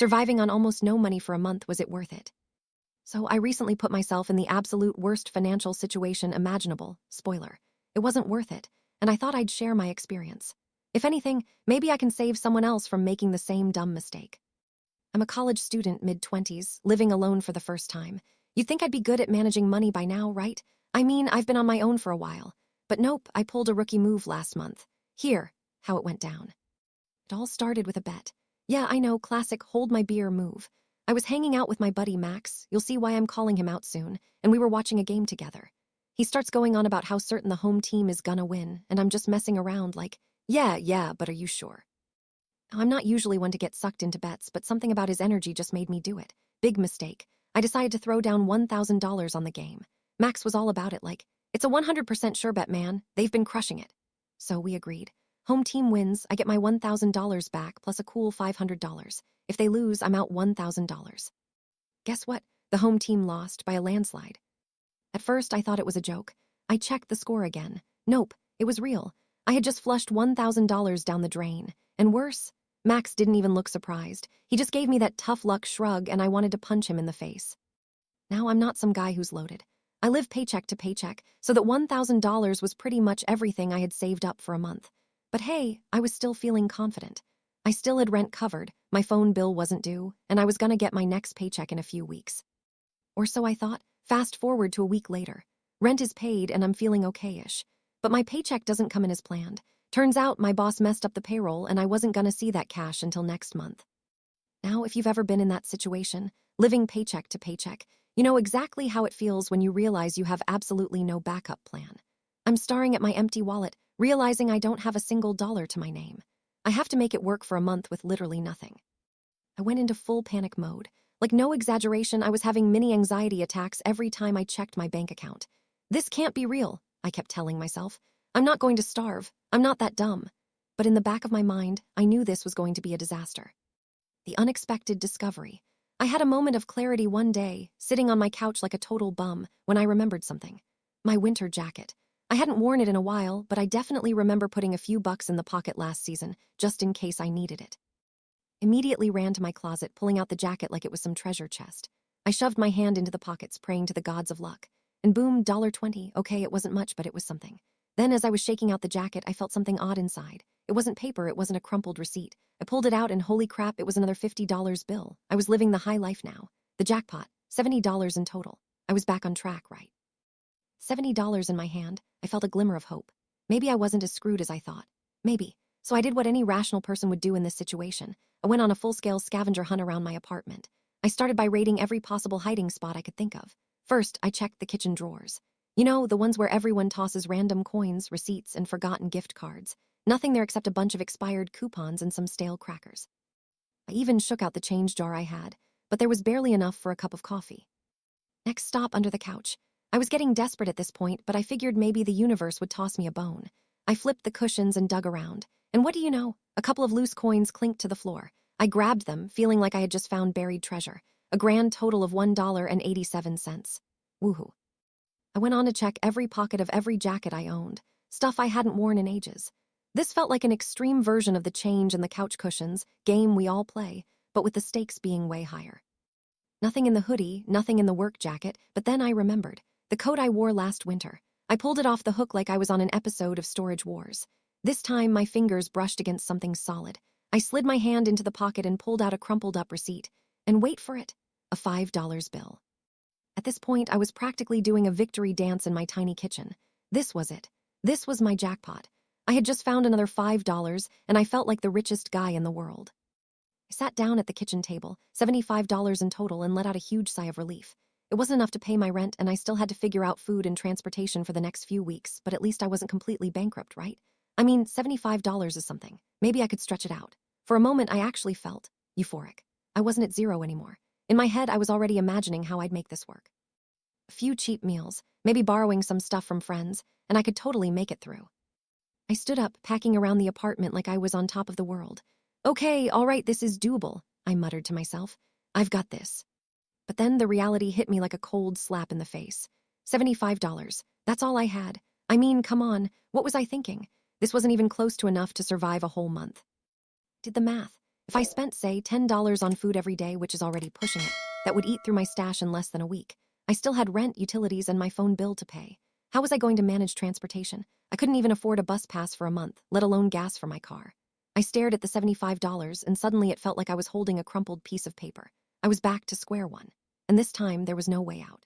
Surviving on almost no money for a month, was it worth it? So I recently put myself in the absolute worst financial situation imaginable. Spoiler. It wasn't worth it, and I thought I'd share my experience. If anything, maybe I can save someone else from making the same dumb mistake. I'm a college student, mid-20s, living alone for the first time. You'd think I'd be good at managing money by now, right? I mean, I've been on my own for a while. But nope, I pulled a rookie move last month. Here, how it went down. It all started with a bet. Yeah, I know, classic hold my beer move. I was hanging out with my buddy Max, you'll see why I'm calling him out soon, and we were watching a game together. He starts going on about how certain the home team is gonna win, and I'm just messing around like, yeah, but are you sure? Now, I'm not usually one to get sucked into bets, but something about his energy just made me do it. Big mistake. I decided to throw down $1,000 on the game. Max was all about it like, it's a 100% sure bet, man. They've been crushing it. So we agreed. Home team wins, I get my $1,000 back plus a cool $500. If they lose, I'm out $1,000. Guess what? The home team lost by a landslide. At first, I thought it was a joke. I checked the score again. Nope, it was real. I had just flushed $1,000 down the drain. And worse, Max didn't even look surprised. He just gave me that tough luck shrug, and I wanted to punch him in the face. Now, I'm not some guy who's loaded. I live paycheck to paycheck, so that $1,000 was pretty much everything I had saved up for a month. But hey, I was still feeling confident. I still had rent covered, my phone bill wasn't due, and I was gonna get my next paycheck in a few weeks. Or so I thought. Fast forward to a week later. Rent is paid and I'm feeling okay-ish. But my paycheck doesn't come in as planned. Turns out my boss messed up the payroll and I wasn't gonna see that cash until next month. Now, if you've ever been in that situation, living paycheck to paycheck, you know exactly how it feels when you realize you have absolutely no backup plan. I'm staring at my empty wallet, realizing I don't have a single dollar to my name. I have to make it work for a month with literally nothing. I went into full panic mode. Like no exaggeration, I was having mini anxiety attacks every time I checked my bank account. This can't be real, I kept telling myself. I'm not going to starve. I'm not that dumb. But in the back of my mind, I knew this was going to be a disaster. The unexpected discovery. I had a moment of clarity one day, sitting on my couch like a total bum, when I remembered something. My winter jacket. I hadn't worn it in a while, but I definitely remember putting a few bucks in the pocket last season, just in case I needed it. Immediately ran to my closet, pulling out the jacket like it was some treasure chest. I shoved my hand into the pockets, praying to the gods of luck. And boom, $1.20. Okay, it wasn't much, but it was something. Then, as I was shaking out the jacket, I felt something odd inside. It wasn't paper, it wasn't a crumpled receipt. I pulled it out, and holy crap, it was another $50 bill. I was living the high life now. The jackpot, $70 in total. I was back on track, right? $70 in my hand, I felt a glimmer of hope. Maybe I wasn't as screwed as I thought. Maybe. So I did what any rational person would do in this situation. I went on a full-scale scavenger hunt around my apartment. I started by raiding every possible hiding spot I could think of. First, I checked the kitchen drawers. You know, the ones where everyone tosses random coins, receipts, and forgotten gift cards. Nothing there except a bunch of expired coupons and some stale crackers. I even shook out the change jar I had, but there was barely enough for a cup of coffee. Next stop, under the couch. I was getting desperate at this point, but I figured maybe the universe would toss me a bone. I flipped the cushions and dug around. And what do you know? A couple of loose coins clinked to the floor. I grabbed them, feeling like I had just found buried treasure. A grand total of $1.87. Woohoo. I went on to check every pocket of every jacket I owned, stuff I hadn't worn in ages. This felt like an extreme version of the change and the couch cushions game we all play, but with the stakes being way higher. Nothing in the hoodie, nothing in the work jacket, but then I remembered. The coat I wore last winter. I pulled it off the hook like I was on an episode of Storage Wars. This time, my fingers brushed against something solid. I slid my hand into the pocket and pulled out a crumpled-up receipt. And wait for it, a $5 bill. At this point, I was practically doing a victory dance in my tiny kitchen. This was it. This was my jackpot. I had just found another $5, and I felt like the richest guy in the world. I sat down at the kitchen table, $75 in total, and let out a huge sigh of relief. It wasn't enough to pay my rent, and I still had to figure out food and transportation for the next few weeks, but at least I wasn't completely bankrupt, right? I mean, $75 is something. Maybe I could stretch it out. For a moment, I actually felt euphoric. I wasn't at zero anymore. In my head, I was already imagining how I'd make this work. A few cheap meals, maybe borrowing some stuff from friends, and I could totally make it through. I stood up, packing around the apartment like I was on top of the world. Okay, all right, this is doable, I muttered to myself. I've got this. But then the reality hit me like a cold slap in the face. $75. That's all I had. I mean, come on, what was I thinking? This wasn't even close to enough to survive a whole month. Did the math. If I spent, say, $10 on food every day, which is already pushing it, that would eat through my stash in less than a week. I still had rent, utilities, and my phone bill to pay. How was I going to manage transportation? I couldn't even afford a bus pass for a month, let alone gas for my car. I stared at the $75, and suddenly it felt like I was holding a crumpled piece of paper. I was back to square one, and this time there was no way out.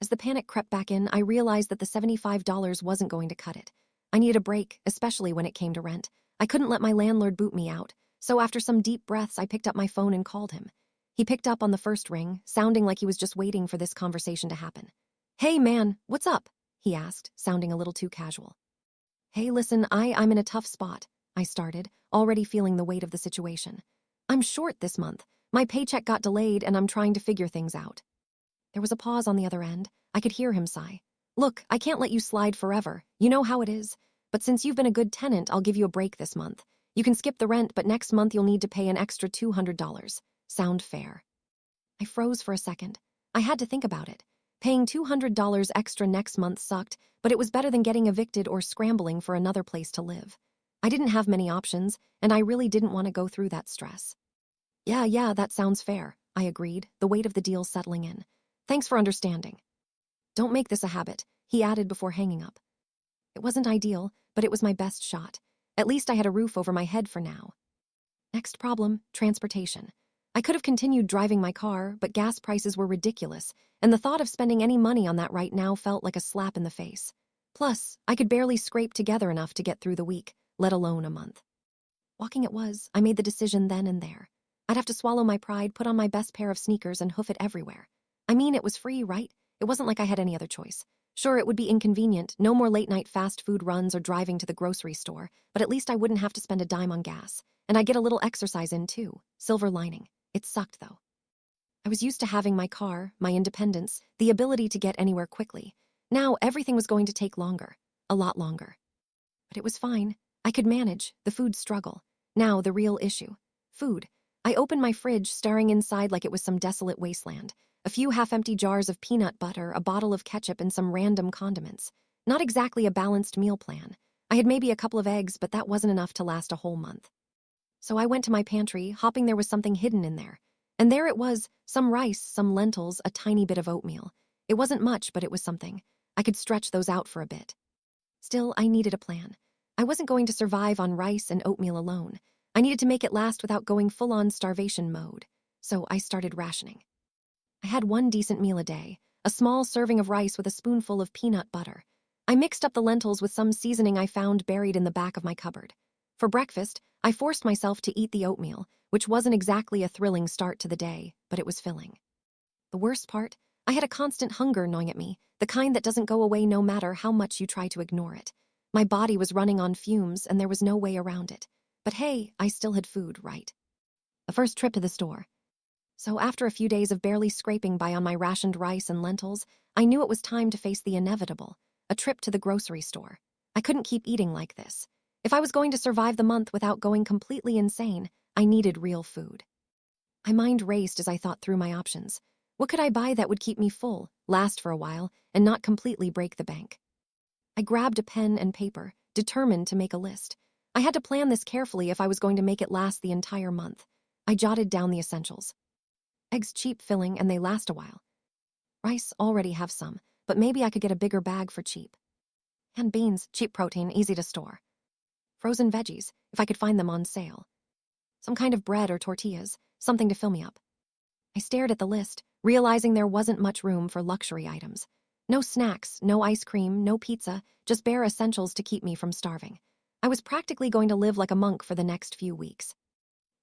As the panic crept back in, I realized that the $75 wasn't going to cut it. I needed a break, especially when it came to rent. I couldn't let my landlord boot me out, so after some deep breaths, I picked up my phone and called him. He picked up on the first ring, sounding like he was just waiting for this conversation to happen. "Hey, man, what's up?" he asked, sounding a little too casual. "Hey, listen, I'm in a tough spot," I started, already feeling the weight of the situation. "I'm short this month. My paycheck got delayed and I'm trying to figure things out." There was a pause on the other end. I could hear him sigh. "Look, I can't let you slide forever. You know how it is. But since you've been a good tenant, I'll give you a break this month. You can skip the rent, but next month you'll need to pay an extra $200. Sound fair?" I froze for a second. I had to think about it. Paying $200 extra next month sucked, but it was better than getting evicted or scrambling for another place to live. I didn't have many options, and I really didn't want to go through that stress. Yeah, that sounds fair," I agreed, the weight of the deal settling in. "Thanks for understanding." "Don't make this a habit," he added before hanging up. It wasn't ideal, but it was my best shot. At least I had a roof over my head for now. Next problem, transportation. I could have continued driving my car, but gas prices were ridiculous, and the thought of spending any money on that right now felt like a slap in the face. Plus, I could barely scrape together enough to get through the week, let alone a month. Walking it was, I made the decision then and there. I'd have to swallow my pride, put on my best pair of sneakers, and hoof it everywhere. I mean, it was free, right? It wasn't like I had any other choice. Sure, it would be inconvenient, no more late-night fast food runs or driving to the grocery store, but at least I wouldn't have to spend a dime on gas. And I'd get a little exercise in, too. Silver lining. It sucked, though. I was used to having my car, my independence, the ability to get anywhere quickly. Now, everything was going to take longer. A lot longer. But it was fine. I could manage, the food struggle. Now, the real issue. Food. I opened my fridge, staring inside like it was some desolate wasteland. A few half-empty jars of peanut butter, a bottle of ketchup, and some random condiments. Not exactly a balanced meal plan. I had maybe a couple of eggs, but that wasn't enough to last a whole month. So I went to my pantry, hoping there was something hidden in there. And there it was, some rice, some lentils, a tiny bit of oatmeal. It wasn't much, but it was something. I could stretch those out for a bit. Still, I needed a plan. I wasn't going to survive on rice and oatmeal alone. I needed to make it last without going full-on starvation mode. So I started rationing. I had one decent meal a day, a small serving of rice with a spoonful of peanut butter. I mixed up the lentils with some seasoning I found buried in the back of my cupboard. For breakfast, I forced myself to eat the oatmeal, which wasn't exactly a thrilling start to the day, but it was filling. The worst part? I had a constant hunger gnawing at me, the kind that doesn't go away no matter how much you try to ignore it. My body was running on fumes, and there was no way around it. But hey, I still had food, right? The first trip to the store. So after a few days of barely scraping by on my rationed rice and lentils, I knew it was time to face the inevitable, a trip to the grocery store. I couldn't keep eating like this. If I was going to survive the month without going completely insane, I needed real food. My mind raced as I thought through my options. What could I buy that would keep me full, last for a while, and not completely break the bank? I grabbed a pen and paper, determined to make a list. I had to plan this carefully if I was going to make it last the entire month. I jotted down the essentials. Eggs cheap filling and they last a while. Rice already have some, but maybe I could get a bigger bag for cheap. And beans, cheap protein, easy to store. Frozen veggies, if I could find them on sale. Some kind of bread or tortillas, something to fill me up. I stared at the list, realizing there wasn't much room for luxury items. No snacks, no ice cream, no pizza, just bare essentials to keep me from starving. I was practically going to live like a monk for the next few weeks.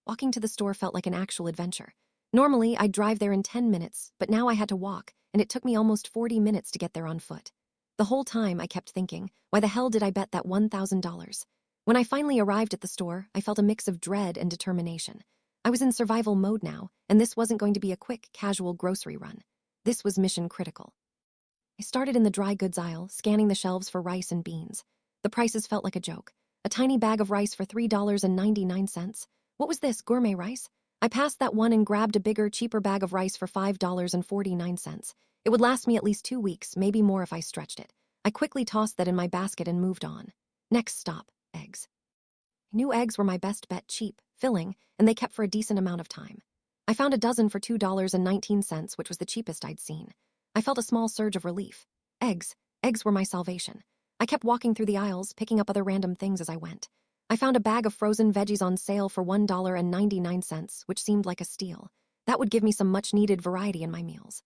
Walking to the store felt like an actual adventure. Normally, I'd drive there in 10 minutes, but now I had to walk, and it took me almost 40 minutes to get there on foot. The whole time, I kept thinking, why the hell did I bet that $1,000? When I finally arrived at the store, I felt a mix of dread and determination. I was in survival mode now, and this wasn't going to be a quick, casual grocery run. This was mission critical. I started in the dry goods aisle, scanning the shelves for rice and beans. The prices felt like a joke. A tiny bag of rice for $3.99. What was this, gourmet rice? I passed that one and grabbed a bigger, cheaper bag of rice for $5.49. It would last me at least 2 weeks, maybe more if I stretched it. I quickly tossed that in my basket and moved on. Next stop, eggs. I knew eggs were my best bet, cheap, filling, and they kept for a decent amount of time. I found a dozen for $2.19, which was the cheapest I'd seen. I felt a small surge of relief. Eggs. Eggs were my salvation. I kept walking through the aisles, picking up other random things as I went. I found a bag of frozen veggies on sale for $1.99, which seemed like a steal. That would give me some much-needed variety in my meals.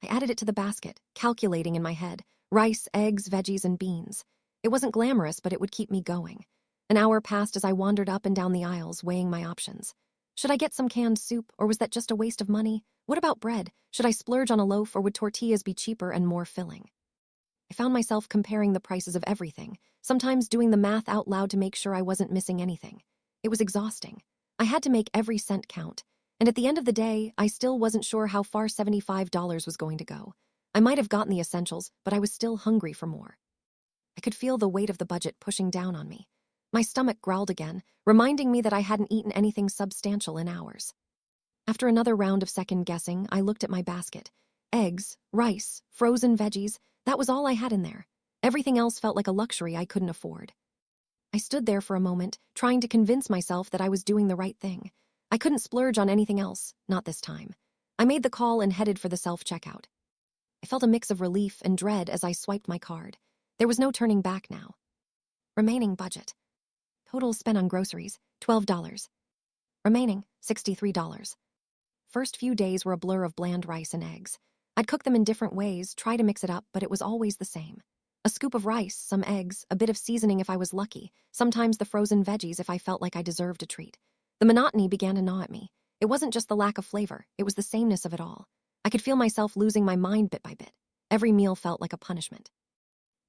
I added it to the basket, calculating in my head. Rice, eggs, veggies, and beans. It wasn't glamorous, but it would keep me going. An hour passed as I wandered up and down the aisles, weighing my options. Should I get some canned soup, or was that just a waste of money? What about bread? Should I splurge on a loaf, or would tortillas be cheaper and more filling? I found myself comparing the prices of everything, sometimes doing the math out loud to make sure I wasn't missing anything. It was exhausting. I had to make every cent count, and at the end of the day, I still wasn't sure how far $75 was going to go. I might have gotten the essentials, but I was still hungry for more. I could feel the weight of the budget pushing down on me. My stomach growled again, reminding me that I hadn't eaten anything substantial in hours. After another round of second-guessing, I looked at my basket. Eggs, rice, frozen veggies, that was all I had in there. Everything else felt like a luxury I couldn't afford. I stood there for a moment, trying to convince myself that I was doing the right thing. I couldn't splurge on anything else, not this time. I made the call and headed for the self-checkout. I felt a mix of relief and dread as I swiped my card. There was no turning back now. Remaining budget. Total spent on groceries, $12. Remaining, $63. First few days were a blur of bland rice and eggs. I'd cook them in different ways, try to mix it up, but it was always the same. A scoop of rice, some eggs, a bit of seasoning if I was lucky, sometimes the frozen veggies if I felt like I deserved a treat. The monotony began to gnaw at me. It wasn't just the lack of flavor, it was the sameness of it all. I could feel myself losing my mind bit by bit. Every meal felt like a punishment.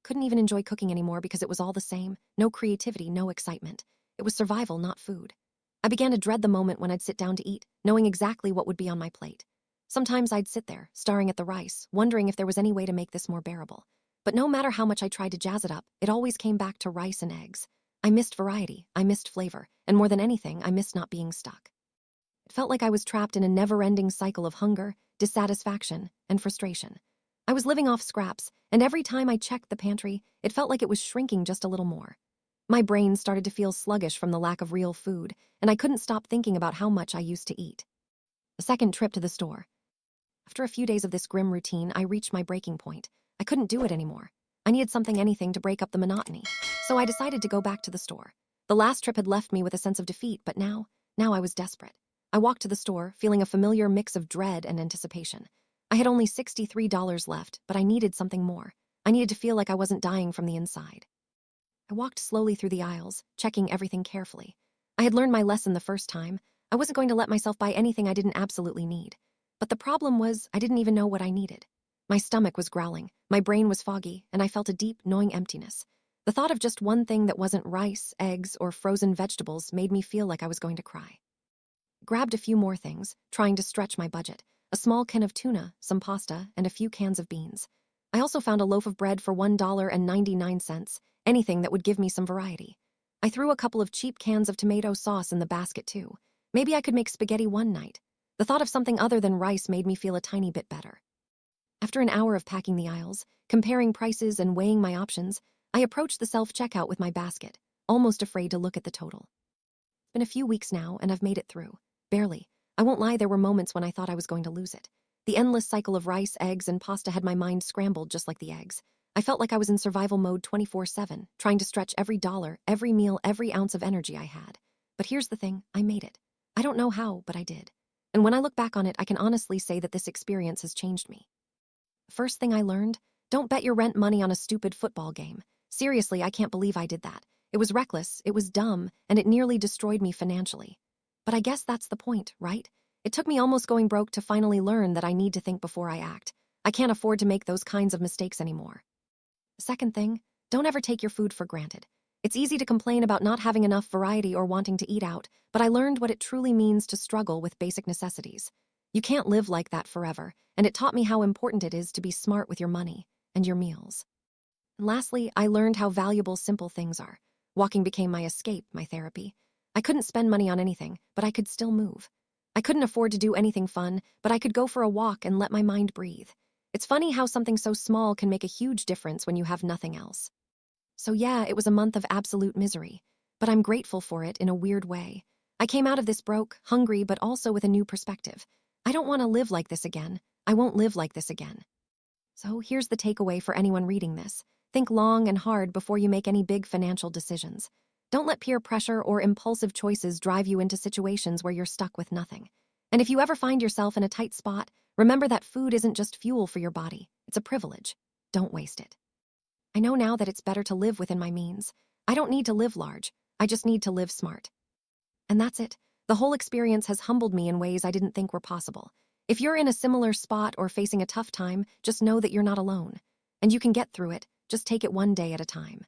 Couldn't even enjoy cooking anymore because it was all the same. No creativity, no excitement. It was survival, not food. I began to dread the moment when I'd sit down to eat, knowing exactly what would be on my plate. Sometimes I'd sit there, staring at the rice, wondering if there was any way to make this more bearable. But no matter how much I tried to jazz it up, it always came back to rice and eggs. I missed variety, I missed flavor, and more than anything, I missed not being stuck. It felt like I was trapped in a never-ending cycle of hunger, dissatisfaction, and frustration. I was living off scraps, and every time I checked the pantry, it felt like it was shrinking just a little more. My brain started to feel sluggish from the lack of real food, and I couldn't stop thinking about how much I used to eat. A second trip to the store. After a few days of this grim routine, I reached my breaking point. I couldn't do it anymore. I needed anything to break up the monotony, so I decided to go back to the store. The last trip had left me with a sense of defeat, but now I was desperate. I walked to the store, feeling a familiar mix of dread and anticipation. I had only $63 left, but I needed something more. I needed to feel like I wasn't dying from the inside. I walked slowly through the aisles, checking everything carefully. I had learned my lesson the first time. I wasn't going to let myself buy anything I didn't absolutely need. But the problem was, I didn't even know what I needed. My stomach was growling, my brain was foggy, and I felt a deep, gnawing emptiness. The thought of just one thing that wasn't rice, eggs, or frozen vegetables made me feel like I was going to cry. Grabbed a few more things, trying to stretch my budget. A small can of tuna, some pasta, and a few cans of beans. I also found a loaf of bread for $1.99, anything that would give me some variety. I threw a couple of cheap cans of tomato sauce in the basket too. Maybe I could make spaghetti one night. The thought of something other than rice made me feel a tiny bit better. After an hour of packing the aisles, comparing prices and weighing my options, I approached the self-checkout with my basket, almost afraid to look at the total. It's been a few weeks now, and I've made it through. Barely. I won't lie, there were moments when I thought I was going to lose it. The endless cycle of rice, eggs, and pasta had my mind scrambled just like the eggs. I felt like I was in survival mode 24/7, trying to stretch every dollar, every meal, every ounce of energy I had. But here's the thing, I made it. I don't know how, but I did. And when I look back on it, I can honestly say that this experience has changed me. First thing I learned, don't bet your rent money on a stupid football game. Seriously, I can't believe I did that. It was reckless, it was dumb, and it nearly destroyed me financially. But I guess that's the point, right? It took me almost going broke to finally learn that I need to think before I act. I can't afford to make those kinds of mistakes anymore. Second thing, don't ever take your food for granted. It's easy to complain about not having enough variety or wanting to eat out, but I learned what it truly means to struggle with basic necessities. You can't live like that forever, and it taught me how important it is to be smart with your money and your meals. And lastly, I learned how valuable simple things are. Walking became my escape, my therapy. I couldn't spend money on anything, but I could still move. I couldn't afford to do anything fun, but I could go for a walk and let my mind breathe. It's funny how something so small can make a huge difference when you have nothing else. So yeah, it was a month of absolute misery, but I'm grateful for it in a weird way. I came out of this broke, hungry, but also with a new perspective. I don't want to live like this again. I won't live like this again. So here's the takeaway for anyone reading this. Think long and hard before you make any big financial decisions. Don't let peer pressure or impulsive choices drive you into situations where you're stuck with nothing. And if you ever find yourself in a tight spot, remember that food isn't just fuel for your body. It's a privilege. Don't waste it. I know now that it's better to live within my means. I don't need to live large. I just need to live smart. And that's it. The whole experience has humbled me in ways I didn't think were possible. If you're in a similar spot or facing a tough time, just know that you're not alone. And you can get through it. Just take it one day at a time.